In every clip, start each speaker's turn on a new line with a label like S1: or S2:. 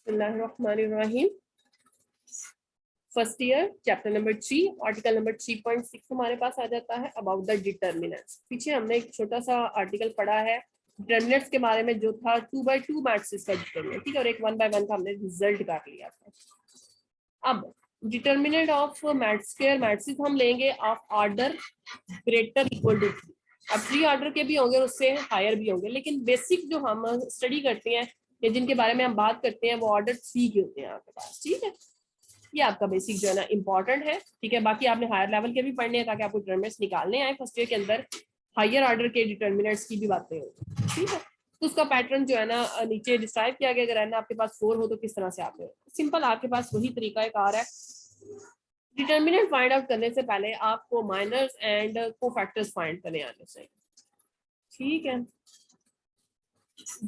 S1: बिस्मिल्लाहिर्रहमानिर्रहीम। First year chapter number 3 article number 3.6 हमारे पास आ जाता है अबाउट द डिटर्मिनेंट्स। पीछे हमने एक छोटा सा आर्टिकल पढ़ा है डिटर्मिनेंट्स के बारे में जो था 2/2 मैट्रिक्स का डिटर्मिनेंट, ठीक है, और एक 1/1 का हमने रिजल्ट कर लिया था। अब डिटर्मिनेंट ऑफ मैट्रिक्स मैट्रिक्स हम लेंगे of order greater equal to 3। अब 3 ऑर्डर के भी होंगे और उससे हायर भी होंगे, लेकिन बेसिक जो हम स्टडी करते हैं या जिनके बारे में हम बात करते हैं वो ऑर्डर 3 के होते हैं आपके पास, ठीक है। ये आपका बेसिक जो है ना इंपॉर्टेंट है, ठीक है। बाकी आपने हायर लेवल के भी पढ़ने हैं ताकि आपको डिटर्मिनेंट्स निकालने आए फर्स्ट ईयर के अंदर हायर ऑर्डर के डिटर्मिनेंट्स की भी बातें होंगी, ठीक है। तो उसका पैटर्न जो है ना नीचे डिस्क्राइब किया गया। अगर है ना आपके पास 4 हो तो किस तरह से आपने सिंपल आपके पास वही तरीका कार है। डिटर्मिनेंट फाइंड आउट करने से पहले आपको माइनर्स एंड कोफैक्टर्स फाइंड करने आने चाहिए, ठीक है।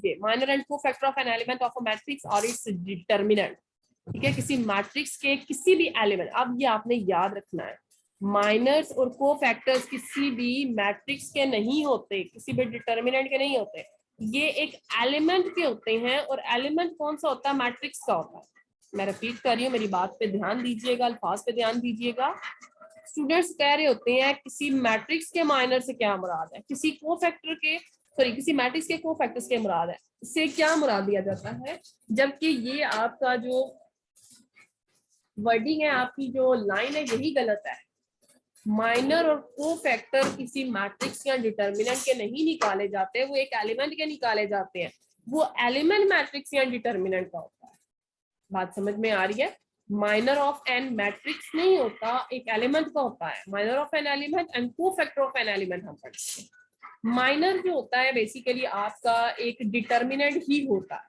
S1: ये minor and cofactor of an element of a matrix और इट्स डिटर्मिनेंट, ठीक है, किसी मैट्रिक्स के किसी भी एलिमेंट। अब ये आपने याद रखना है, माइनर्स और कोफैक्टर्स किसी भी मैट्रिक्स के नहीं होते, किसी भी डिटर्मिनेंट के नहीं होते, ये एक एलिमेंट के होते हैं। और एलिमेंट कौन सा होता है? मैट्रिक्स का होता है। मैं रिपीट कर रही हूँ, मेरी बात पे ध्यान दीजिएगा, अल्फाज पे ध्यान दीजिएगा। स्टूडेंट्स कह रहे होते हैं किसी मैट्रिक्स के माइनर से क्या मुराद है, किसी कोफैक्टर के किसी मैट्रिक्स के कोफैक्टर्स के मुराद है, इससे क्या मुराद दिया जाता है। जबकि ये आपका जो वर्डिंग है, आपकी जो लाइन है, यही गलत है। माइनर और कोफैक्टर किसी मैट्रिक्स या डिटर्मिनेंट के नहीं निकाले जाते, वो एक एलिमेंट के निकाले जाते हैं। वो एलिमेंट मैट्रिक्स या डिटर्मिनेंट का होता है। बात समझ में आ रही है? माइनर ऑफ एन मैट्रिक्स नहीं होता, एक एलिमेंट का होता है। Minor of an element and cofactor of an element हम पढ़ते हैं। माइनर जो होता है बेसिकली आपका एक डिटर्मिनेंट ही होता है,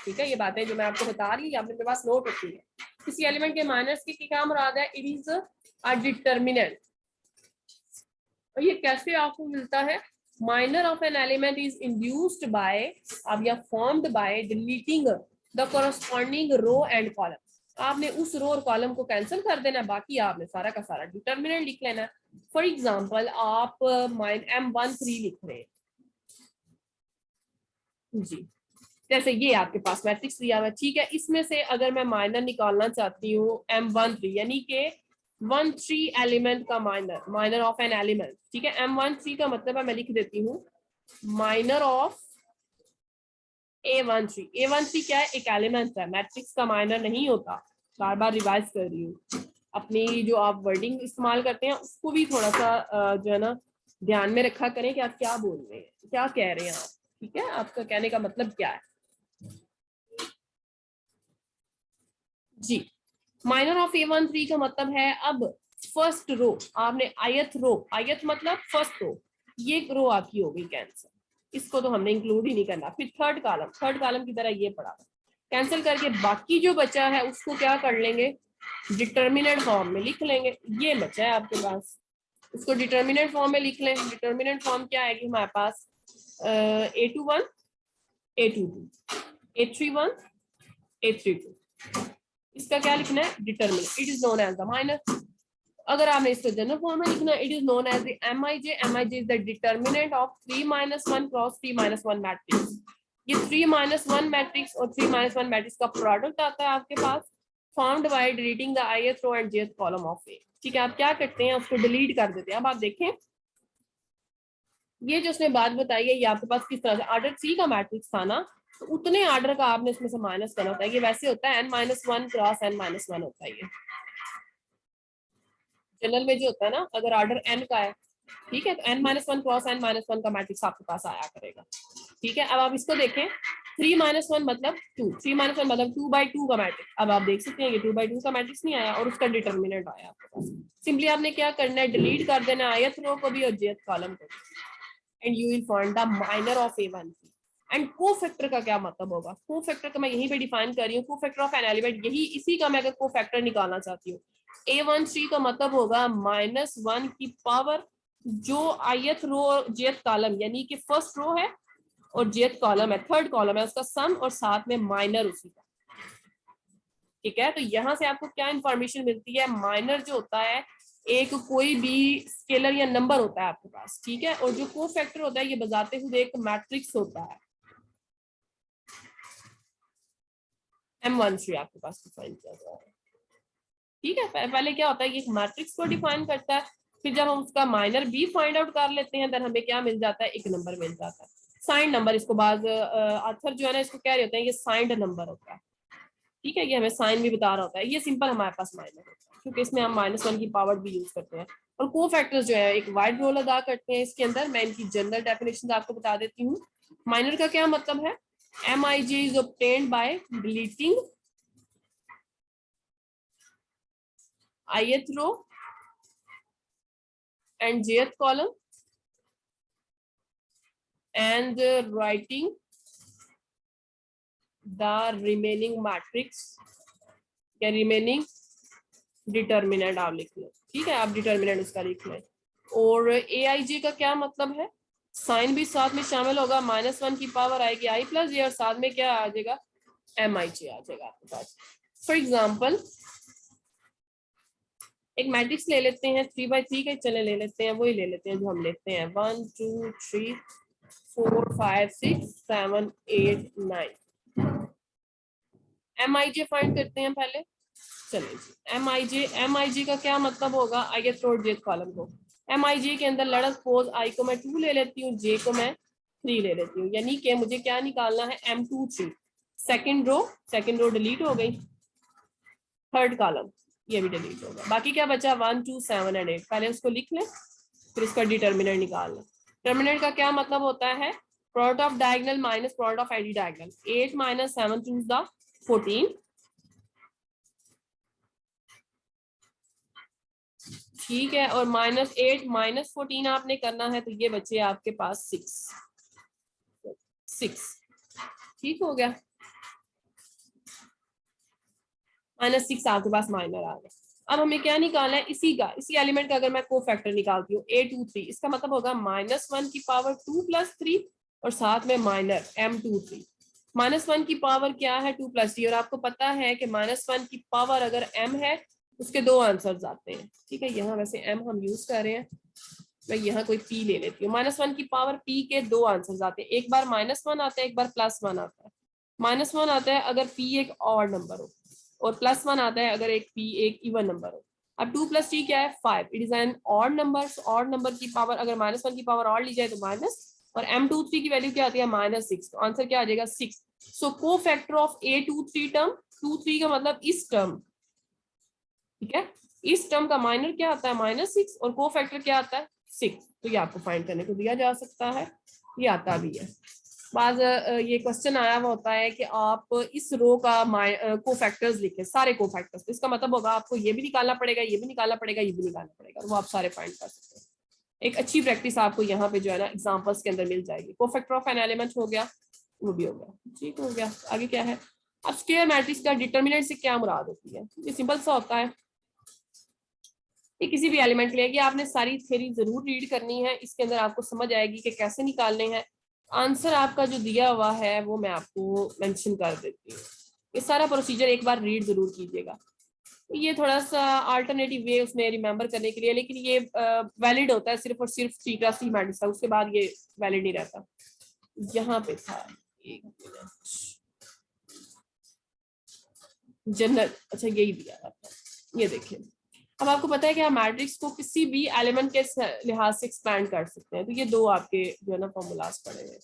S1: ठीक है। ये बातें जो मैं आपको बता रही हूँ आपने मेरे पास नोट रखी है। किसी एलिमेंट के माइनर्स की क्या मुराद है? It is a determinant. और ये कैसे आपको मिलता है? Minor of an element is induced by अब या formed by deleting the corresponding row and column. आपने उस रो और कॉलम को कैंसिल कर देना, बाकी आपने सारा का सारा डिटर्मिनेंट लिख लेना। फॉर एग्जाम्पल आप M13 लिख रहे हैं जी, जैसे ये आपके पास मैट्रिक्स दिया हुआ, ठीक है। इसमें से अगर मैं माइनर निकालना चाहती हूँ M13, यानी कि 13 एलिमेंट का minor, minor of an element, ठीक है। M13 का मतलब है, मैं लिख देती हूँ माइनर ऑफ A13। A13 क्या है? एक एलिमेंट है, मैट्रिक्स का माइनर नहीं होता। बार बार रिवाइज कर रही हूँ, अपनी जो आप वर्डिंग इस्तेमाल करते हैं उसको भी थोड़ा सा जो है ना ध्यान में रखा करें कि आप क्या बोल रहे हैं, क्या कह रहे हैं आप, ठीक है। आपका कहने का मतलब क्या है जी। माइनर ऑफ A13 का मतलब है अब फर्स्ट रो, आपने आयत रो, आयत मतलब फर्स्ट रो, ये रो आपकी हो गई कैंसिल, इसको तो हमने इंक्लूड ही नहीं करना। फिर थर्ड कॉलम, थर्ड कॉलम की तरह ये पड़ा कैंसिल करके बाकी जो बचा है उसको क्या कर लेंगे? डिटर्मिनेंट फॉर्म में लिख लेंगे। ये बचा है आपके पास, उसको डिटर्मिनेंट फॉर्म में लिख लें। डिटर्मिनेंट फॉर्म क्या आएगी हमारे पास? A21 A22 A31 A32। इसका क्या लिखना है? Determinant. It is known as the minor. अगर आपने इसको जनरल फॉर्म में लिखना, it is known as the MIJ। MIJ is the determinant of 3-1 cross 3-1 matrix. ये 3-1 मैट्रिक्स और 3-1 मैट्रिक्स का प्रोडक्ट आता है आपके पास, formed by deleting the ith row and jth column of A, ठीक है। आप क्या करते हैं? उसको डिलीट कर देते हैं। अब आप देखें ये जो उसने बात बताई है, ये आपके पास किस तरह से ऑर्डर 3 का मैट्रिक्स था ना, तो उतने ऑर्डर का आपने इसमें से माइनस करना होता है। ये वैसे होता है n-1 क्रॉस n-1 होता है। ये जनरल में जो होता है ना, अगर ऑर्डर n का है, ठीक है, तो n-1 क्रॉस n-1 का मैट्रिक्स आपके पास आया करेगा, ठीक है। अब आप इसको देखें, 3-1 मतलब 2, 3-1 मतलब 2/2 का मैट्रिक्स। अब आप देख सकते हैं ये 2/2 का मैट्रिक्स नहीं आया और उसका डिटर्मिनेंट आया आपके पास। सिंपली आपने क्या करना है? डिलीट कर देना ith रो को भी और jth कॉलम को भी, and you will find the minor of A13। And cofactor का क्या मतलब होगा? कोफैक्टर का मैं यहीं पे डिफाइन कर रही हूँ। कोफैक्टर ऑफ एन एलिमेंट, यही इसी का मैं अगर कोफैक्टर निकालना चाहती हूँ, A13 का मतलब होगा -1 की पावर जो ith रो और jth कॉलम, यानी कि फर्स्ट रो है और jth कॉलम है, थर्ड कॉलम है, उसका सम और साथ में माइनर उसी का, ठीक है। तो यहाँ से आपको क्या इंफॉर्मेशन मिलती है? माइनर जो होता है एक कोई भी स्केलर या नंबर होता है आपके पास, ठीक है। और जो कोफैक्टर होता है ये बजाते हुए एक मैट्रिक्स होता है। M13 आपके पास डिफाइन किया गया है। ठीक है, पहले क्या होता है कि एक मैट्रिक्स को डिफाइन करता है, फिर जब हम उसका माइनर बी फाइंड आउट कर लेते हैं, देन हमें क्या मिल जाता है, एक नंबर मिल जाता है, साइंड नंबर। इसको बाद आथर जो है ना इसको कह रहे होते हैं ये साइंड नंबर होता है। ठीक है, ये हमें साइन भी बता रहा होता है। ये सिंपल हमारे पास माइनर होता है क्योंकि इसमें हम -1 की पावर भी यूज करते हैं। और को फैक्टर्स जो है एक वाइड रोल अदा करते हैं इसके अंदर। मैं इनकी जनरल डेफिनेशन आपको बता देती हूँ। माइनर का क्या मतलब है, Mij is obtained by deleting ith row and jth column and writing the remaining matrix या remaining डिटर्मिनेंट आप लिख लो। ठीक है, आप डिटर्मिनेंट उसका लिख लें। और Aij का क्या मतलब है, साइन भी साथ में शामिल होगा, -1 की पावर आएगी i प्लस जे और साथ में क्या आ जाएगा, Mij आ जाएगा आपके पास। फॉर एग्जाम्पल एक मैट्रिक्स ले लेते हैं 3x3 का, चले ले लेते हैं, वही ले लेते हैं जो हम लेते हैं 1 2 3 4 5 6 7 8 9। Mij फाइंड करते हैं पहले। चलिए जी, Mij का क्या मतलब होगा, आइए थ्रोड जेथ कॉलम को। Mij के अंदर लेट्स सपोज i को मैं 2 ले लेती हूँ, j को मैं 3 ले लेती हूँ, यानी कि मुझे क्या निकालना है, M23। सेकंड रो डिलीट हो गई, थर्ड कॉलम ये भी डिलीट होगा, बाकी क्या बचा 1 2 7 एंड 8। पहले उसको लिख लें, फिर इसका डिटर्मिनेंट निकाल लें। डिटर्मिनेंट का क्या मतलब होता है, product of diagonal minus product of anti diagonal. 8 - 7 choose the 14। ठीक है, और -8 - 14 आपने करना है, तो ये बचे आपके पास 6। ठीक हो गया, -6 आपके पास माइनर आ गया। अब हमें क्या निकालना है, इसी एलिमेंट का अगर मैं को फैक्टर निकालती हूँ A23, इसका मतलब होगा -1 की पावर 2 + 3 और साथ में माइनर M23। -1 की पावर क्या है, 2 + 3, और आपको पता है कि -1 की पावर अगर M है उसके 2 आंसर्स आते हैं। ठीक है, यहाँ वैसे M हम यूज कर रहे हैं, मैं यहाँ कोई P ले लेती हूँ। -1 की पावर P के 2 आंसर्स आते हैं, एक बार -1 आता है, एक बार +1 आता है। -1 आता है अगर P एक ऑड नंबर हो, और +1 आता है अगर एक P एक इवन नंबर हो। अब 2 + 3 क्या है, 5। It is an odd number. Odd number की पावर अगर -1 की पावर ऑड ली जाए तो माइनस, और M23 की वैल्यू क्या आती है, -6। तो आंसर क्या आ जाएगा, 6। सो को फैक्टर ऑफ A23 टर्म, 23 का मतलब इस टर्म, ठीक है, इस टर्म का माइनर क्या आता है, -6, और को फैक्टर क्या आता है, 6। तो ये आपको फाइंड करने को दिया जा सकता है, ये आता भी है। बाद ये क्वेश्चन आया हुआ होता है कि आप इस रो का को फैक्टर्स लिखें, सारे को फैक्टर्स। तो इसका मतलब होगा आपको ये भी निकालना पड़ेगा, ये भी निकालना पड़ेगा, ये भी निकालना पड़ेगा, वो आप सारे फाइंड कर सकते हैं। एक अच्छी प्रैक्टिस आपको यहाँ पे जो है ना एग्जांपल्स के अंदर मिल जाएगी। को फैक्टर ऑफ एन एलिमेंट हो गया, वो भी हो गया। ठीक हो गया, आगे क्या है। अब स्क्वायर मैट्रिक्स का डिटर्मिनेंट से क्या मुराद होती है, ये सिंपल सा होता है। ये किसी भी एलिमेंट के लिए कि आपने सारी थ्योरी जरूर रीड करनी है, इसके अंदर आपको समझ आएगी कि कैसे निकालने हैं। आंसर आपका जो दिया हुआ है वो मैं आपको मेंशन कर देती हूँ। ये सारा प्रोसीजर एक बार रीड जरूर कीजिएगा। ये थोड़ा सा अल्टरनेटिव वे उसमें रिमेंबर करने के लिए, लेकिन ये वैलिड होता है सिर्फ और सिर्फ 3 मैट्रिक्स था, उसके बाद ये वैलिड नहीं रहता। यहाँ पे था, एक मिनट, जनरल, अच्छा यही दिया था, ये देखिए। अब आपको पता है कि आप मैट्रिक्स को किसी भी एलिमेंट के लिहाज से एक्सपैंड कर सकते हैं। तो ये 2 आपके जो है ना फॉर्मूलाज पड़े हैं,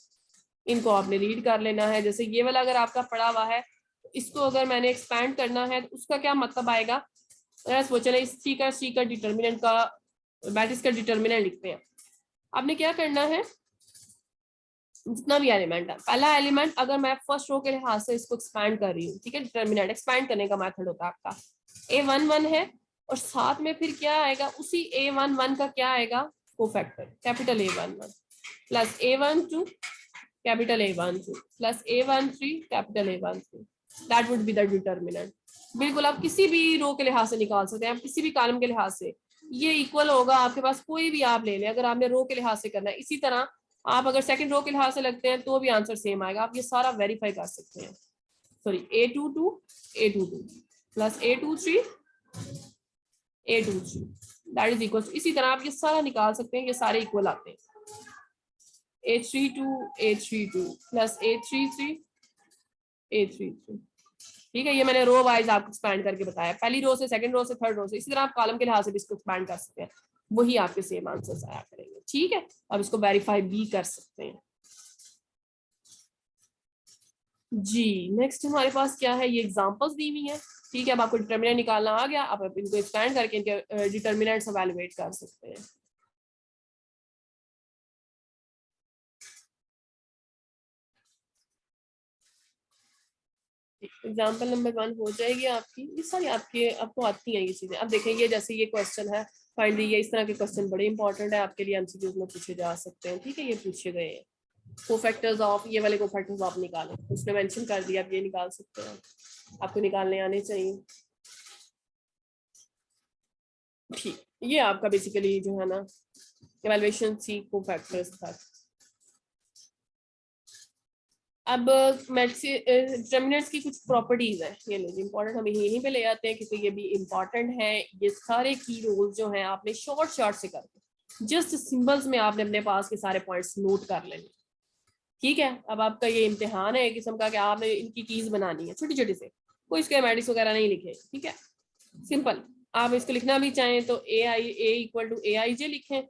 S1: इनको आपने रीड कर लेना है। जैसे ये वाला अगर आपका पड़ा हुआ है, इसको अगर मैंने एक्सपैंड करना है तो उसका क्या मतलब आएगा, वो चले इस सी का डिटर्मिनेंट का, मैट्रिक्स का डिटर्मिनेंट लिखते हैं। आपने क्या करना है, जितना भी एलिमेंट है, पहला एलिमेंट अगर मैं फर्स्ट रो के लिहाज से इसको एक्सपैंड कर रही हूँ, ठीक है, डिटर्मिनेंट एक्सपैंड करने का मेथड होता है आपका, A11 है, और साथ में फिर क्या आएगा, उसी A11 का क्या आएगा, cofactor capital A11 plus A12 capital A12 plus A13 capital A13, that would be the determinant. बिल्कुल आप किसी भी रो के लिहाज से निकाल सकते हैं, आप किसी भी कॉलम के लिहाज से, ये इक्वल होगा आपके पास, कोई भी आप ले लें अगर आपने रो के लिहाज से करना है। इसी तरह आप अगर सेकंड रो के लिहाज से लगते हैं तो भी आंसर सेम आएगा, आप ये सारा वेरीफाई कर सकते हैं। Sorry, A22 plus A23 that is equal, इसी तरह आप ये सारा निकाल सकते हैं, ये सारे इक्वल आते हैं। A32 प्लस A33 ठीक है, ये मैंने रो वाइज आपको एक्सपैंड करके बताया, पहली रो से, सेकंड रो से, थर्ड रो से, इसी तरह आप कॉलम के लिहाज से भी इसको एक्सपैंड कर सकते हैं, वही आपके सेम आंसर्स आया करेंगे। ठीक है, अब इसको वेरीफाई भी कर सकते हैं। जी नेक्स्ट हमारे पास क्या है, ये एग्जांपल्स दी हुई है। ठीक है, अब आपको डिटर्मिनेंट निकालना आ गया, आप इनको एक्सपैंड करके इनके डिटर्मिनेंट्स एवेलुएट कर सकते हैं। एग्जाम्पल नंबर 1 हो जाएगी आपकी, ये सारी आपको आती हैं ये चीजें। अब देखेंगे जैसे ये क्वेश्चन है फाइंड दी, ये इस तरह के क्वेश्चन बड़े इंपॉर्टेंट है आपके लिए, एमसीक्यूज में पूछे जा सकते हैं। ठीक है, ये पूछे गए हैं कोफैक्टर्स ऑफ, ये वाले कोफैक्टर्स ऑफ निकालें, उसने मेंशन कर दिया, आप ये निकाल सकते हैं, आपको निकालने आने चाहिए। ठीक, ये आपका बेसिकली जो है ना इवैल्यूएशन सी कोफैक्टर्स था। अब डिटर्मिनेंट्स की कुछ प्रॉपर्टीज है, ये लो इंपॉर्टेंट, हम यहीं पे ले आते हैं क्योंकि ये भी इंपॉर्टेंट है। ये सारे की रोल्स जो हैं आपने शॉर्ट से करके जस्ट सिंबल्स में आपने अपने पास के सारे पॉइंट्स नोट कर लेने। ठीक है, अब आपका ये इम्तिहान है किस्म का कि आपने इनकी कीज बनानी है छोटी छोटी से, कोई स्कीमेटिक्स वगैरह नहीं लिखे। ठीक है, सिंपल, आप इसको लिखना भी चाहें तो ए इक्वल टू AIJ लिखें,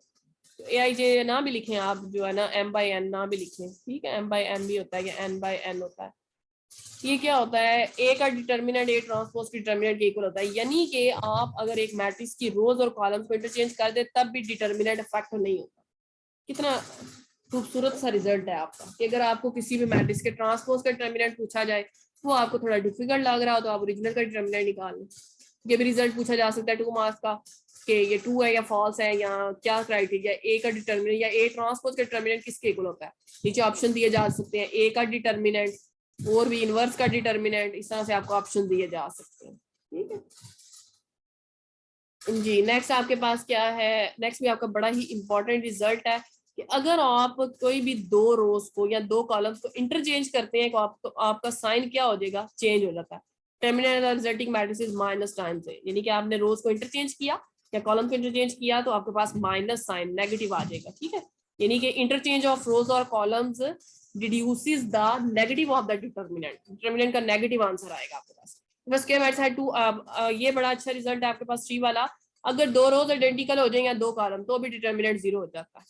S1: तो AIJ ना भी लिखें आप, जो है ना M/N ना भी लिखें। ठीक है, M/M भी होता है या N/N होता है। ये क्या होता है, ए का डिटर्मिनेंट ए ट्रांसपोज के डिटर्मिनेंट के इक्वल होता है, यानी कि आप अगर एक मैट्रिक्स की रोज और कॉलम्स को इंटरचेंज कर दे तब भी डिटर्मिनेंट इफेक्ट नहीं होता। कितना खूबसूरत सा रिजल्ट है आपका कि अगर आपको किसी भी मैट्रिक्स के ट्रांसपोज का डिटर्मिनेंट पूछा जाए, वो आपको थोड़ा डिफिकल्ट लग रहा हो तो आप ओरिजिनल का डिटर्मिनेंट निकाल लें। ये भी रिजल्ट पूछा जा सकता है 2 मार्क्स का कि ये ट्रू है या फॉल्स है, या क्या क्राइटेरिया, ए का डिटर्मिनेंट या ए ट्रांसपोज का डिटर्मिनेंट किसके इक्वल होता है। नीचे ऑप्शन दिए जा सकते हैं, ए का डिटर्मिनेंट और भी इनवर्स का डिटर्मिनेंट, इस तरह से आपको ऑप्शन दिए जा सकते हैं। ठीक है जी, नेक्स्ट आपके पास क्या है, नेक्स्ट भी आपका बड़ा ही इंपॉर्टेंट रिजल्ट है कि अगर आप कोई भी 2 रोज को या 2 कॉलम्स को इंटरचेंज करते हैं तो आपका साइन क्या हो जाएगा, चेंज हो जाता है। Terminal resulting matrices minus times है, यानी कि आपने रोज को इंटरचेंज किया या कॉलम को इंटरचेंज किया तो आपके पास माइनस साइन नेगेटिव आ जाएगा। ठीक है, यानी कि इंटरचेंज ऑफ रोज और columns deduces the negative of the determinant, determinant का नेगेटिव आंसर आएगा आपके पास। बस के मैट्स है 2, ये बड़ा अच्छा रिजल्ट है आपके पास 3 वाला। अगर 2 रोज आइडेंटिकल हो जाए या 2 कॉलम तो भी डिटर्मिनेंट 0 हो जाता है।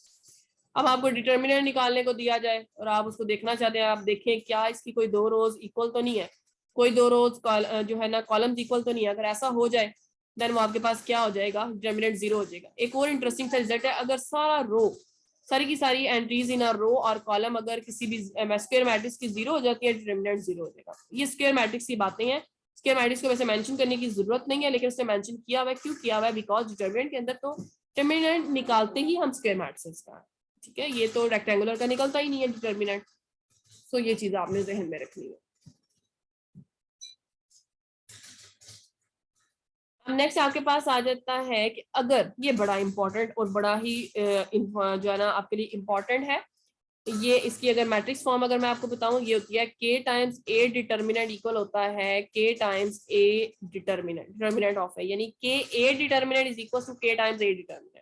S1: अब आपको डिटर्मिनेंट निकालने को दिया जाए और आप उसको देखना चाहते हैं, आप देखें क्या इसकी कोई 2 रोज इक्वल तो नहीं है, कोई 2 रोज जो है ना कॉलम्स इक्वल तो नहीं है। अगर ऐसा हो जाए देन वो आपके पास क्या हो जाएगा, डिटर्मिनेंट 0 हो जाएगा। एक और इंटरेस्टिंग सा रिजल्ट है, अगर सारा रो, सारी की सारी एंट्रीज इन अ रो और कॉलम अगर किसी भी स्क्वायर मैट्रिक्स की 0 हो जाती है, डिटर्मिनेंट 0 हो जाएगा। ये स्क्वायर मैट्रिक्स की बातें हैं, स्क्वायर मैट्रिक्स को वैसे मेंशन करने की जरूरत नहीं है, लेकिन उसने मेंशन किया हुआ है। क्यों किया हुआ है, बिकॉज डिटर्मिनेंट के अंदर तो डिटर्मिनेंट निकालते ही हम स्क्वायर मैट्रिक्स का। ठीक है, ये तो रेक्टेंगुलर का निकलता ही नहीं है डिटर्मिनेंट, तो ये चीज आपने जहन में रखनी है। नेक्स्ट आपके पास आ जाता है कि अगर ये बड़ा इंपॉर्टेंट और बड़ा ही जो है ना आपके लिए इंपॉर्टेंट है, ये इसकी अगर मैट्रिक्स फॉर्म अगर मैं आपको बताऊं, ये होती है k times a determinant equal होता है k times a determinant of है, यानी k a determinant is equal to k times a determinant.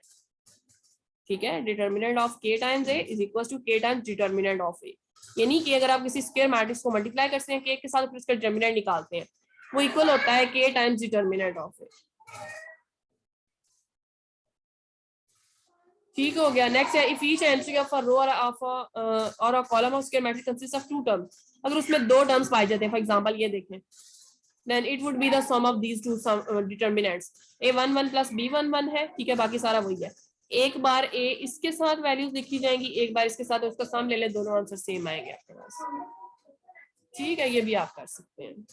S1: ठीक है, determinant of k times a is equal to k times determinant of a, यानी कि अगर आप किसी स्क्वायर मैट्रिक्स को मल्टीप्लाई करते हैं k के साथ फिर उसका डिटर्मिनेंट निकालते हैं, वो इक्वल होता है k times determinant of a। ठीक हो गया। नेक्स्ट है if each entry of a row और a column of square matrix consist of 2 terms, अगर उसमें 2 टर्म्स पाए जाते हैं, फॉर एग्जांपल ये देखें, then it would be the sum of these 2 determinants. a11 plus b11 है, ठीक है, बाकी सारा वही है। एक बार a इसके साथ वैल्यूज लिखी जाएंगी, एक बार इसके साथ उसका सम ले ले, दोनों आंसर सेम आएंगे आपके पास। ठीक है, ये भी आप कर सकते हैं।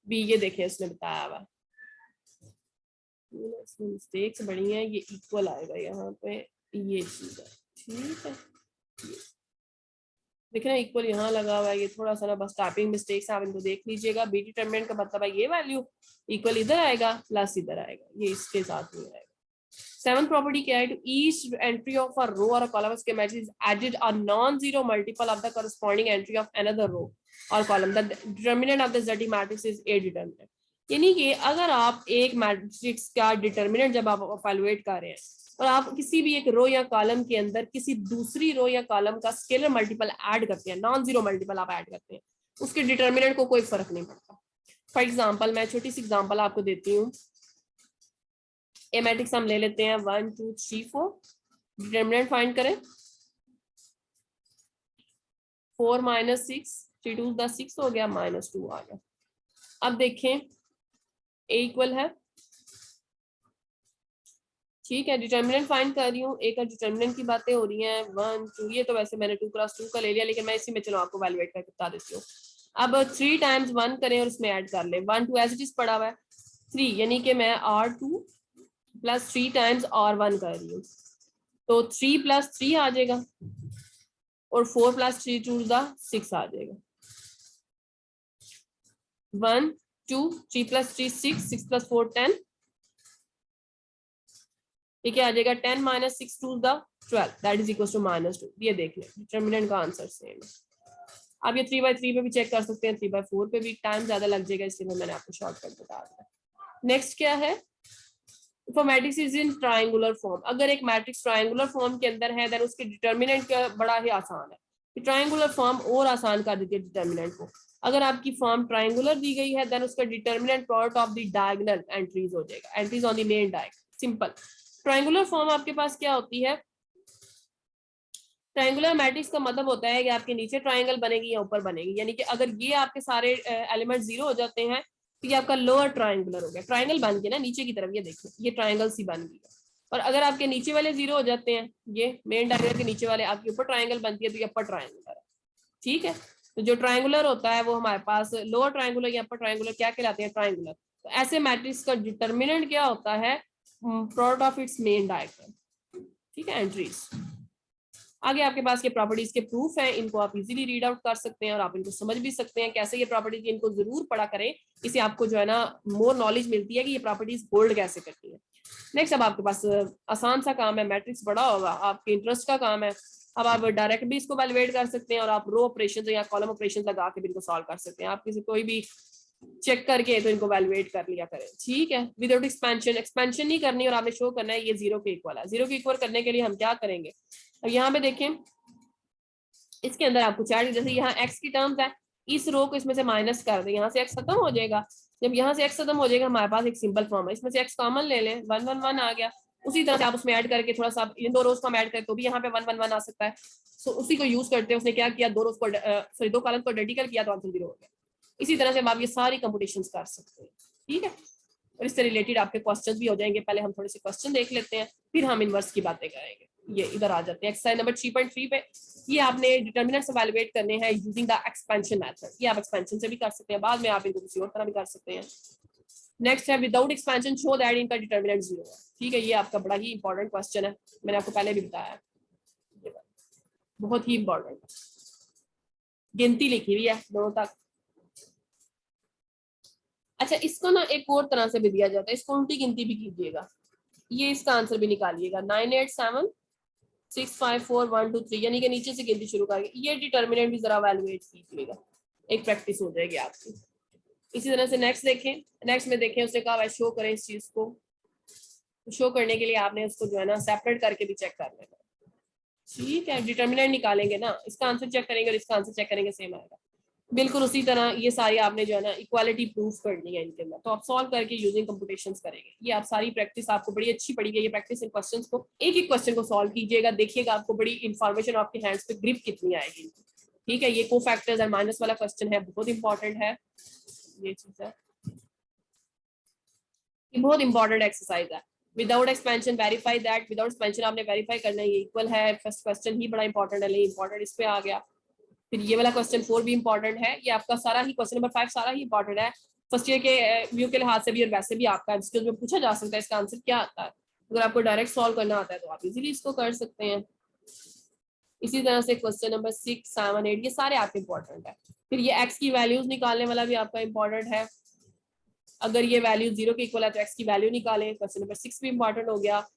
S1: बी ये देखें इसने बताया हुआ, इसमें मिस्टेक्स बड़ी हैं, ये इक्वल आएगा यहाँ पे, ये चीज है। ठीक है, देख रहे हैं इक्वल यहाँ लगा हुआ है, ये थोड़ा सा ना बस टाइपिंग मिस्टेक्स है, आप इनको देख लीजिएगा। बी डिटरमिनेंट का मतलब है ये वैल्यू इक्वल इधर आएगा प्लस इधर आएगा, ये इसके साथ में आएगा। 7th प्रॉपर्टी क्या है, to each entry of a row और अ कॉलम के matrix added a non zero multiple of the corresponding entry of another row और column, the determinant of the Z matrix is a determinant. यानी कि अगर आप एक matrix का determinant जब आप इवैल्यूएट कर रहे हैं और आप किसी भी एक रो या कॉलम के अंदर किसी दूसरी रो या कॉलम का स्केलर मल्टीपल ऐड करते हैं, नॉन जीरो मल्टीपल आप ऐड करते हैं, उसके डिटर्मिनेंट को कोई फर्क नहीं पड़ता। फॉर एग्जाम्पल मैं छोटी सी एग्जाम्पल आपको देती हूँ। ए मैट्रिक्स हम ले लेते हैं 1 2 3 4, डिटर्मिनेंट फाइंड करें। 4 - 6, 3 2 6 हो गया, -2 आ गया। अब देखें ए इक्वल है, ठीक है, डिटर्मिनेंट फाइंड कर रही हूँ। ए का डिटर्मिनेंट की बातें हो रही हैं 1 2, ये तो वैसे मैंने 2 × 2 का ले लिया, लेकिन मैं इसी में चलो आपको वैल्यूएट करके बता देती हूँ। अब 3 × 1 करें और इसमें ऐड कर ले 1 2 एज इट इज पड़ा हुआ है 3, यानी कि मैं R2 + 3 × R1 कर रही हूँ, तो 3 + 3 आ जाएगा और 4 + 3 2 6 आ जाएगा। 1 2 3 + 3 6, 6 + 4 10, ये क्या आ जाएगा 10 - 6 2 12, दैट इज इक्वल टू -2। ये देख लें डिटर्मिनेंट का आंसर सेम है। आप ये 3/3 पे भी चेक कर सकते हैं, 3/4 पे भी टाइम ज्यादा लग जाएगा, इसलिए मैंने आपको शॉर्टकट बता दिया। नेक्स्ट क्या है, if a matrix is in triangular form, अगर एक मैट्रिक्स ट्रायंगुलर फॉर्म के अंदर है देन उसके डिटर्मिनेंट का बड़ा ही आसान है। ट्रायंगुलर फॉर्म और आसान कर देती है डिटर्मिनेंट को। अगर आपकी फॉर्म ट्रायंगुलर दी गई है देन उसका determinant product of the diagonal entries हो जाएगा, entries on the main diagonal. Simple. Triangular form आपके पास क्या होती है, ट्रायंगुलर मैट्रिक्स का मतलब होता है कि आपके नीचे ट्रायंगल बनेगी या ऊपर बनेगी, यानी कि अगर ये आपके सारे एलिमेंट 0 हो जाते हैं तो ये आपका लोअर ट्रायंगुलर हो गया। ट्रायंगल बन गया ना नीचे की तरफ, ये देखिए ये ट्रायंगल सी बन गई है। और अगर आपके नीचे वाले 0 हो जाते हैं, ये मेन डायगोनल के नीचे वाले आपके ऊपर ट्रायंगल बनती है, तो ये अपर ट्रायंगुलर है। ठीक है, तो जो ट्रायंगुलर होता है वो हमारे पास लोअर ट्रायंगुलर या अपर ट्रायंगुलर क्या कहलाते हैं, ट्रायंगुलर। तो ऐसे मैट्रिक्स का डिटर्मिनेंट क्या होता है, product of its main diagonal. ठीक है, एंट्रीज। आगे आपके पास ये प्रॉपर्टीज के प्रूफ हैं, इनको आप इजीली रीड आउट कर सकते हैं और आप इनको समझ भी सकते हैं कैसे ये प्रॉपर्टीज, इनको जरूर पढ़ा करें, इससे आपको जो है ना मोर नॉलेज मिलती है कि ये प्रॉपर्टीज होल्ड कैसे करती है। नेक्स्ट अब आपके पास आसान सा काम है, मैट्रिक्स बड़ा होगा, आपके इंटरेस्ट का काम है। अब आप डायरेक्ट भी इसको वैल्यूएट कर सकते हैं और आप रो ऑपरेशन या कॉलम ऑपरेशन लगा के भी इनको सॉल्व कर सकते हैं। आप किसी कोई भी चेक करके तो इनको वैल्यूएट कर लिया करें। ठीक है, विदाउट एक्सपेंशन, एक्सपेंशन नहीं करनी और आपने शो करना है ये 0 के इक्वल है। 0 के इक्वल करने के लिए हम क्या करेंगे, अब यहाँ पे देखें इसके अंदर आपको चार्ट, जैसे यहाँ x की टर्म्स है, इस रो को इसमें से माइनस कर दें, यहाँ से x खत्म हो जाएगा। जब यहाँ से x खत्म हो जाएगा हमारे पास एक सिंपल फॉर्म है, इसमें से x कॉमन ले लें, 1 1 1 आ गया। उसी तरह से आप उसमें ऐड करके थोड़ा सा इन दो रोज को हम ऐड करें तो भी यहाँ पे 1 1 1 आ सकता है। सो उसी को यूज करते हैं, उसने क्या किया, दो रोज को सॉरी 2 कॉलम को आइडेंटिकल किया तो आंसर 0 हो गया। इसी तरह से आप ये सारी कंप्यूटेशंस कर सकते हैं। ठीक है, और इससे रिलेटेड आपके क्वेश्चन भी हो जाएंगे। पहले हम थोड़े से क्वेश्चन देख लेते हैं, फिर हम इनवर्स की बातें करेंगे। ये इधर आ जाते हैं एक्सरसाइज नंबर 3.3 पे। ये आपने डिटर्मिनेंट्स इवैल्यूएट करने हैं यूजिंग द एक्सपेंशन मेथड। ये आप एक्सपेंशन से भी कर सकते हैं, बाद में आप इनको किसी और तरह भी कर सकते हैं। नेक्स्ट है विदाउट एक्सपेंशन शो दैट इनका डिटर्मिनेंट 0 है। ठीक है, ये आपका बड़ा ही इंपॉर्टेंट क्वेश्चन है, मैंने आपको पहले भी बताया, बहुत ही इंपॉर्टेंट। गिनती लिखी हुई है दोनों तक। अच्छा, इसको ना एक और तरह से भी दिया जाता है, इसको उल्टी गिनती भी कीजिएगा, ये इसका आंसर भी निकालिएगा 9 8 7 6 5 4 1 2 3, यानी कि नीचे से गिनती शुरू करके ये डिटर्मिनेंट भी जरा वैल्यूएट कीजिएगा, एक प्रैक्टिस हो जाएगी आपकी। इसी तरह से नेक्स्ट देखें, नेक्स्ट में देखें उसने कहा शो करें इस चीज को, शो करने के लिए आपने उसको जो है ना सेपरेट करके भी चेक कर लेना। ठीक है, डिटर्मिनेंट निकालेंगे ना, इसका आंसर चेक करेंगे और इसका आंसर चेक करेंगे, सेम आएगा। बिल्कुल उसी तरह ये सारी आपने जो है ना इक्वालिटी प्रूफ करनी है इनके अंदर, तो आप सॉल्व करके यूजिंग कंप्यूटेशंस करेंगे। ये आप सारी प्रैक्टिस आपको बड़ी अच्छी पड़ी है, ये प्रैक्टिस इन क्वेश्चंस को एक एक क्वेश्चन को सॉल्व कीजिएगा, देखिएगा आपको बड़ी इंफॉर्मेशन आपके हैंड्स पे ग्रिप कितनी आएगी। ठीक है, ये को फैक्टर्स एंड माइनस वाला क्वेश्चन है, बहुत इंपॉर्टेंट है ये चीज है, ये बहुत इंपॉर्टेंट एक्सरसाइज है। Without expansion verify that, without expansion आपने वेरीफाई करना है ये इक्वल है। फर्स्ट क्वेश्चन ही बड़ा इंपॉर्टेंट है, लेकिन इंपॉर्टेंट इस पे आ गया। फिर ये वाला क्वेश्चन 4 भी इंपॉर्टेंट है, ये आपका सारा ही क्वेश्चन नंबर 5 सारा ही इंपॉर्टेंट है, फर्स्ट ईयर के व्यू के लिहाज से भी और वैसे भी आपका एमसीक्यू में पूछा जा सकता है इसका आंसर क्या आता है। अगर आपको डायरेक्ट सॉल्व करना आता है तो आप इजीली इसको कर सकते हैं। इसी तरह से क्वेश्चन नंबर 6 7 8 ये सारे आपके इंपॉर्टेंट है। फिर ये एक्स की वैल्यूज निकालने वाला भी आपका इंपॉर्टेंट है, अगर ये वैल्यू 0 के इक्वल है तो एक्स की वैल्यू निकालें। क्वेश्चन नंबर 6 भी इंपॉर्टेंट हो गया,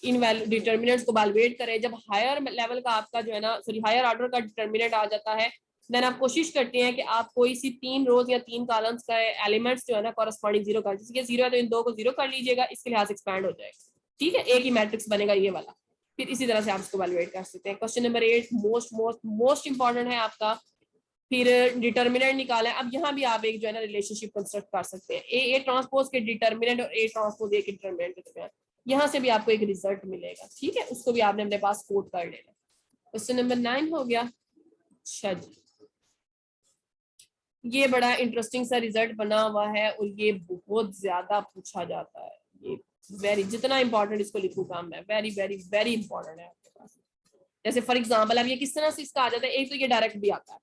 S1: इन वैल्यू डिटर्मिनेंट्स को इवैल्यूएट करें। जब हायर लेवल का आपका जो है ना सॉरी हायर ऑर्डर का डिटर्मिनेंट आ जाता है देन आप कोशिश करते हैं कि आप कोई सी 3 रोज या 3 कॉलम्स का एलिमेंट्स जो है ना कॉरेस्पॉन्डिंग 0 कर, जैसे 0 है तो इन दो को 0 कर लीजिएगा, इसके लिहाज से एक्सपैंड हो जाएगा। ठीक है, एक ही मैट्रिक्स बनेगा ये वाला। फिर इसी तरह से आप इसको इवैल्यूएट कर सकते हैं। क्वेश्चन नंबर 8 मोस्ट इंपॉर्टेंट है आपका, फिर डिटर्मिनेंट निकाला है। अब यहाँ भी आप एक जो है ना रिलेशनशिप कंस्ट्रक्ट कर सकते हैं, ए ट्रांसपोज के डिटर्मिनेंट और ए ट्रांसपोज ए के डिटर्मिनेंट के दरमियान। यहाँ से भी आपको एक रिजल्ट मिलेगा, ठीक है, उसको भी आपने अपने पास कोट कर लेना। क्वेश्चन नंबर 9 हो गया। अच्छा जी, ये बड़ा इंटरेस्टिंग सा रिजल्ट बना हुआ है और ये बहुत ज्यादा पूछा जाता है। ये वेरी, जितना इंपॉर्टेंट इसको लिखूं काम है, वेरी वेरी वेरी इंपॉर्टेंट है आपके पास। जैसे फॉर एग्जांपल अब ये किस तरह से इसका आ जाता है, एक तो ये डायरेक्ट भी आता है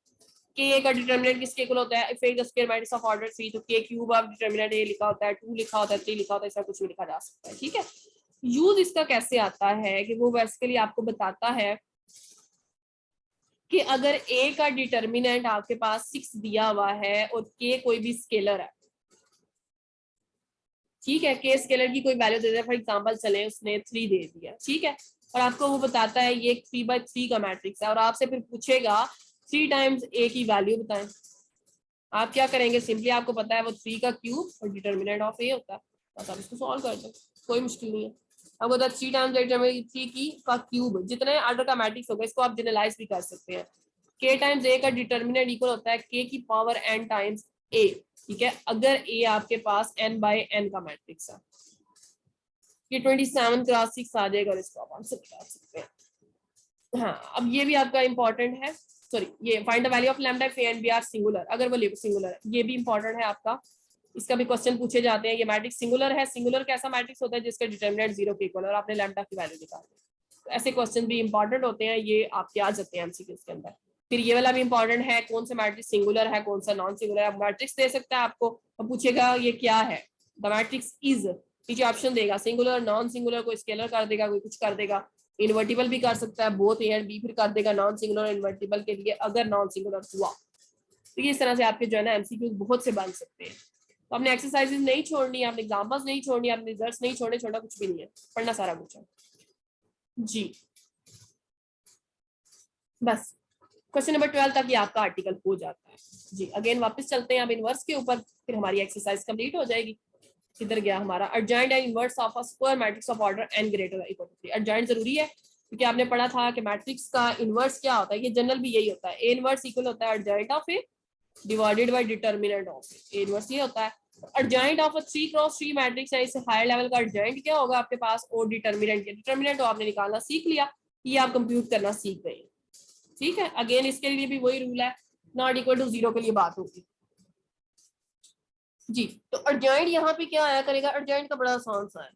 S1: कि ए का डिटरमिनेंट किसके इक्वल होता है, if A the square matrix of order 3, तो के क्यूब ऑफ डिटरमिनेंट ए लिखा होता है, 2 लिखा होता है, 3 लिखा होता है, ऐसा कुछ भी लिखा जा सकता है, ठीक है। यूज इसका कैसे आता है कि वो बेसिकली आपको बताता है कि अगर ए का डिटरमिनेंट आपके पास 6 दिया हुआ है और के कोई भी स्केलर है, ठीक है, के स्केलर की कोई value they they, for example चले उसने 3 दे दिया, ठीक है, और आपको वो बताता है ये 3/3 का मैट्रिक्स है और आपसे फिर पूछेगा 3 टाइम्स ए की वैल्यू बताएं। आप क्या करेंगे, सिंपली आपको पता है वो 3 का क्यूब और डिटरमिनेंट ऑफ ए होता है, बस आप इसको सॉल्व कर दो, कोई मुश्किल नहीं है। आपको पता है 3 टाइम्स 3 की का क्यूब, जितने ऑर्डर का मैट्रिक्स होगा इसको आप जनरलाइज भी कर सकते हैं। के टाइम्स ए का डिटरमिनेंट इक्वल होता है के की पावर एन टाइम्स ए, ठीक है, अगर ए आपके पास n/n का मैट्रिक्स है। ये 27 क्रॉस 6 आ जाएगा और इसको आप आंसर निकाल सकते हैं। हाँ, अब ये भी आपका इंपॉर्टेंट है, सॉरी, ये find the value of lambda if A and B are singular, अगर वो सिंगुलर है, ये भी इंपॉर्टेंट है आपका। इसका भी क्वेश्चन पूछे जाते हैं। ये मैट्रिक्स सिंगुलर है, सिंगुलर कैसा मैट्रिक्स होता है जिसका डिटरमिनेंट 0 के इक्वल और आपने लैम्डा की वैल्यू निकाली, तो ऐसे क्वेश्चन भी इंपॉर्टेंट होते हैं, ये आपके आ जाते हैं एमसीक्यूज के अंदर। फिर ये वाला भी इंपॉर्टेंट है, कौन सा मैट्रिक्स सिंगुलर है कौन सा नॉन सिंगुलर है। मैट्रिक्स दे सकता है आपको और पूछेगा ये क्या है, द मैट्रिक्स इज, पीछे ऑप्शन देगा सिंगुलर नॉन सिंगुलर, कोई स्केलर कर देगा कोई कुछ कर देगा, इन्वर्टिबल भी कर सकता है, बोथ ए एंड बी फिर कर देगा नॉन सिंगुलर और इन्वर्टिबल के लिए अगर नॉन सिंगुलर हुआ। तो इस तरह से आपके जो है ना एमसीक्यूज बहुत से बन सकते हैं। तो आपने एक्सरसाइजेज नहीं छोड़नी, आपने एग्जाम्पल्स नहीं छोड़नी, आपने रिजल्ट्स नहीं छोड़ने, छोड़ा कुछ भी नहीं है, पढ़ना सारा कुछ है जी। बस क्वेश्चन नंबर 12 तक ये आपका आर्टिकल हो जाता है जी। अगेन वापस चलते हैं अब इनवर्स के ऊपर, फिर हमारी एक्सरसाइज कंप्लीट हो जाएगी। किधर गया हमारा adjoint and inverse of a square matrix of order n greater equal to 3। Adjoint जरूरी है क्योंकि आपने पढ़ा था कि मैट्रिक्स का इनवर्स क्या होता है, ये जनरल भी यही होता है, ए इनवर्स इक्वल होता है urgent of A divided by determinant of A inverse ये होता है। Urgent of a 3x3 matrix है, इससे हायर लेवल का अर्जेंट क्या होगा आपके पास, और डिटरमिनेंट के डिटरमिनेंट तो आपने निकालना सीख लिया, ये आप कंप्यूट करना सीख गए, ठीक है। अगेन इसके लिए भी वही रूल है, नॉट इक्वल टू 0 के लिए बात होगी जी। तो अर्जेंट यहाँ पे क्या आया करेगा, अर्जेंट का बड़ा आसान सा है,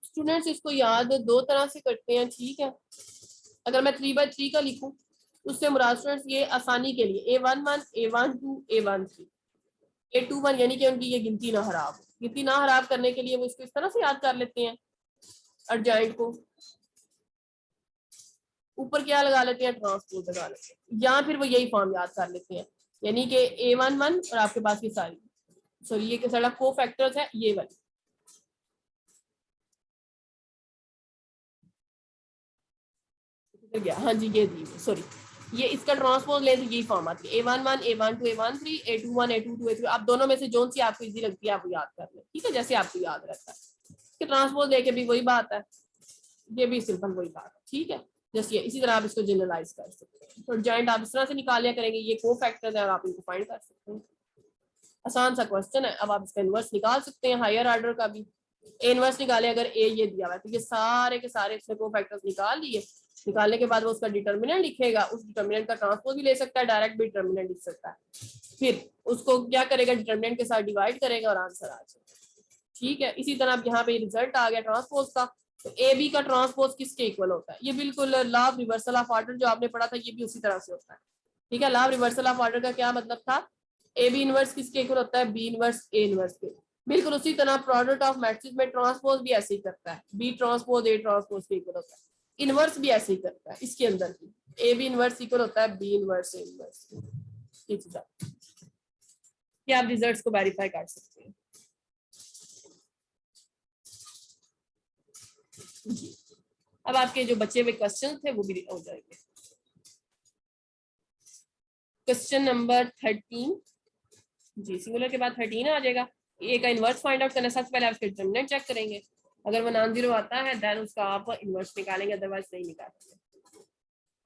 S1: स्टूडेंट्स इसको याद दो तरह से करते हैं, ठीक है। अगर मैं 3/3 का लिखूं तो उससे मुराद स्टूडेंट्स ये आसानी के लिए A11 A12 A13 A21 यानी कि उनकी ये गिनती ना खराब, गिनती ना खराब करने के लिए वो इसको इस तरह से याद कर लेते हैं, अर्जेंट को ऊपर क्या लगा लेते हैं, ट्रांसपोज लगा लेते हैं, या फिर वो यही फॉर्म याद कर लेते हैं, यानी कि A11 और आपके पास ये सारी, सॉरी ये सारा को फैक्टर्स है ये वाली, गया हाँ जी ये दी, सॉरी ये इसका ट्रांसपोज ले तो यही फॉर्म आती है A11 A12 A13 A21 A22 A3, आप दोनों में से जोन सी आपको इजी लगती है आप याद कर लें, ठीक है, जैसे आपको याद रहता है। ट्रांसपोज लेके भी वही बात है, ये भी सिंपल वही बात है, ठीक है। जैसे इसी तरह आप इसको जनरलाइज कर सकते हैं, तो जॉइंट आप इस तरह से निकाल लिया करेंगे, ये को फैक्टर्स है और आप इनको फाइंड कर सकते हैं। आसान सा क्वेश्चन है। अब आप इसका इनवर्स निकाल सकते हैं, हायर ऑर्डर का भी इनवर्स निकाले, अगर ए ये दिया हुआ है तो ये सारे के सारे इसने को फैक्टर्स निकाल लिए, निकालने के बाद वो उसका डिटरमिनेंट लिखेगा, उस डिटरमिनेंट का ट्रांसपोज भी ले सकता है, डायरेक्ट भी डिटरमिनेंट लिख सकता है, फिर उसको क्या करेगा डिटरमिनेंट के साथ डिवाइड करेगा और आंसर आ जाएगा, ठीक है। इसी तरह यहाँ पे रिजल्ट आ गया ट्रांसपोज का, तो ए बी का ट्रांसपोज किसके इक्वल होता है, ये बिल्कुल law of reversal of order जो आपने पढ़ा था ये भी उसी तरह से होता है, ठीक है। Law of reversal of order का क्या मतलब था, ए बी इनवर्स किसके इक्वल होता है, बी इनवर्स ए इनवर्स के, बिल्कुल उसी तरह प्रोडक्ट ऑफ मैट्रिक्स में ट्रांसपोज भी ऐसे ही करता है, बी ट्रांसपोज ए ट्रांसपोज के इक्वल होता है, इनवर्स भी ऐसे ही करता है, इसके अंदर भी ए बी इनवर्स इक्वल होता है बी इनवर्स ए इनवर्स, ये आप रिजल्ट्स को वेरीफाई कर सकते हैं जी। अब आपके जो बचे हुए क्वेश्चन थे वो भी हो जाएंगे। क्वेश्चन नंबर 13 जी, सिंगुलर के बाद 13 आ जाएगा, ए का इनवर्स फाइंड आउट करना, सबसे पहले आप इसके डिटरमिनेंट चेक करेंगे, अगर वो नॉन जीरो आता है देन उसका आप इनवर्स निकालेंगे, अदरवाइज नहीं निकालेंगे।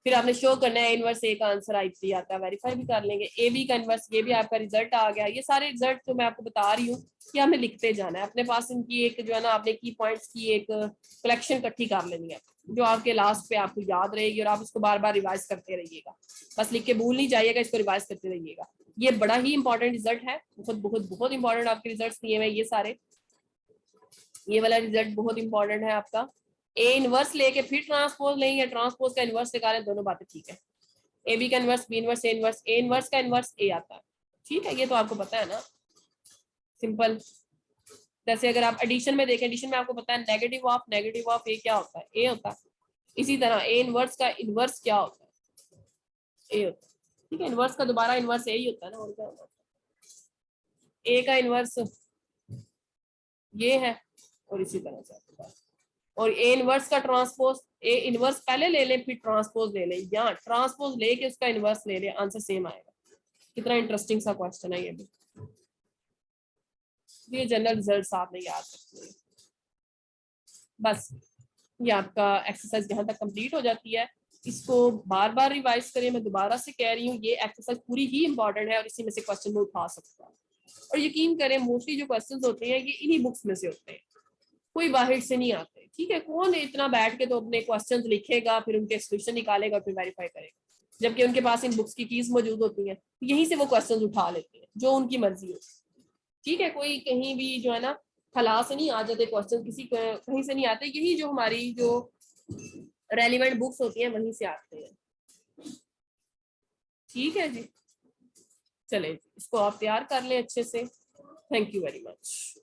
S1: फिर आपने शो करना है इनवर्स ए का आंसर आई3 आता है, वेरीफाई भी कर लेंगे। ए बी का इनवर्स, ये भी आपका रिजल्ट आ गया। ये सारे रिजल्ट जो मैं आपको बता रही हूँ कि हमें लिखते जाना है अपने पास। इनकी एक जो है ना आपने की पॉइंट्स की एक कलेक्शन इकट्ठी कर लेनी है जो आपके लास्ट पे आपको याद रहेगी और आप इसको बार बार रिवाइज करते रहिएगा। बस लिख के भूल नहीं जाइएगा, इसको रिवाइज करते रहिएगा। ये बड़ा ही इंपॉर्टेंट रिजल्ट है, बहुत बहुत बहुत इंपॉर्टेंट आपके रिजल्ट दिए हुए ये सारे। ये वाला रिजल्ट बहुत इंपॉर्टेंट है आपका। ए इनवर्स लेके फिर ट्रांसपोज लें या ट्रांसपोज का इनवर्स निकालें, दोनों बातें ठीक है। ए बी का inverse, B inverse, A inverse, A inverse का इनवर्स ए आता है, ठीक है। ये तो आपको पता है ना, सिंपल। जैसे अगर आप एडिशन में देखें, एडिशन में आपको पता है नेगेटिव ऑफ ए क्या होता है, ए होता है। इसी तरह ए इनवर्स का इनवर्स क्या होता है, ए होता है, ठीक है। इनवर्स का दोबारा इनवर्स ए ही होता है ना, और क्या होता है। ए का इनवर्स ये है और इसी तरह से आपके पास। और ए इनवर्स का ट्रांसपोज, ए इनवर्स पहले ले लें फिर ट्रांसपोज ले लें, या ट्रांसपोज लेके उसका इनवर्स ले लें, आंसर सेम आएगा। कितना इंटरेस्टिंग सा क्वेश्चन है ये भी। ये जनरल रिजल्ट्स आपने याद रखने हैं। बस ये आपका एक्सरसाइज यहाँ तक कंप्लीट हो जाती है। इसको बार बार रिवाइज करें, मैं दोबारा से कह रही हूँ ये एक्सरसाइज पूरी ही इंपॉर्टेंट है और इसी में से क्वेश्चन में उठा सकता है। और यकीन करें मोस्टली जो क्वेश्चन होते हैं ये इन्हीं बुक्स में से होते हैं, कोई बाहर से नहीं आते, ठीक है। कौन इतना बैठ के तो अपने क्वेश्चंस लिखेगा फिर उनके सोल्यूशन निकालेगा फिर वेरीफाई करेगा, जबकि उनके पास इन बुक्स की कीज मौजूद होती हैं, यहीं से वो क्वेश्चंस उठा लेते हैं जो उनकी मर्जी हो, ठीक है। कोई कहीं भी जो है ना खला से नहीं आ जाते क्वेश्चन, किसी कहीं से नहीं आते, यही जो हमारी जो रेलिवेंट बुक्स होती हैं वहीं से आते हैं, ठीक है जी। चले इसको आप तैयार कर लें अच्छे से। Thank you very much.